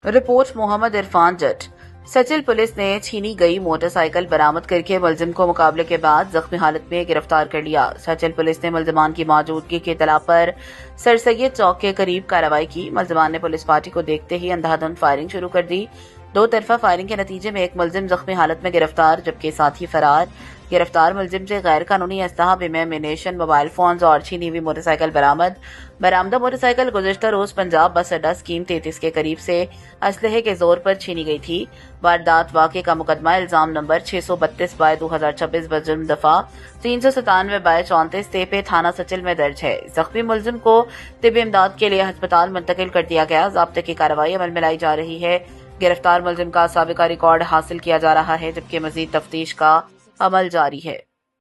Report Mohammad Irfan जट। Sachil police ने छीनी गई मोटरसाइकिल बरामद करके मुलजिम को मुकाबले के बाद जख्मी हालत में गिरफ्तार कर लिया। सचिल पुलिस ने मुलजमान की मौजूदगी की इतला पर सर सैयद चौक के करीब कार्रवाई की। मुलजमान ने पुलिस पार्टी को देखते ही अंधाधुंध फायरिंग शुरू कर दी। दो तरफा फायरिंग के नतीजे में एक मुलजिम जख्मी हालत में गिरफ्तार जबकि साथी फरार। गिरफ्तार मुलजिम से गैर कानूनी असलहा, बीमा, एमिनेशन, मोबाइल फोन और छीनी हुई मोटरसाइकिल बरामद। बरामदा मोटरसाइकिल गुज़िश्ता रोज पंजाब बस अड्डा स्कीम 33 के करीब से असलहे के जोर पर छीनी गई थी। वारदात वाक़े का मुकदमा इल्जाम नंबर 632/2026 बजुर्म दफा 397/34 तेपे थाना सचिल में दर्ज है। जख्मी मुलजिम को तिब्बी इमदाद के लिए अस्पताल मुंतकिल कर दिया गया। ज़ाब्ते की कार्रवाई अमल में लाई जा रही है। गिरफ्तार मुलजिम का साबिका रिकॉर्ड हासिल किया जा रहा है जबकि मजीद तफ्तीश का अमल जारी है।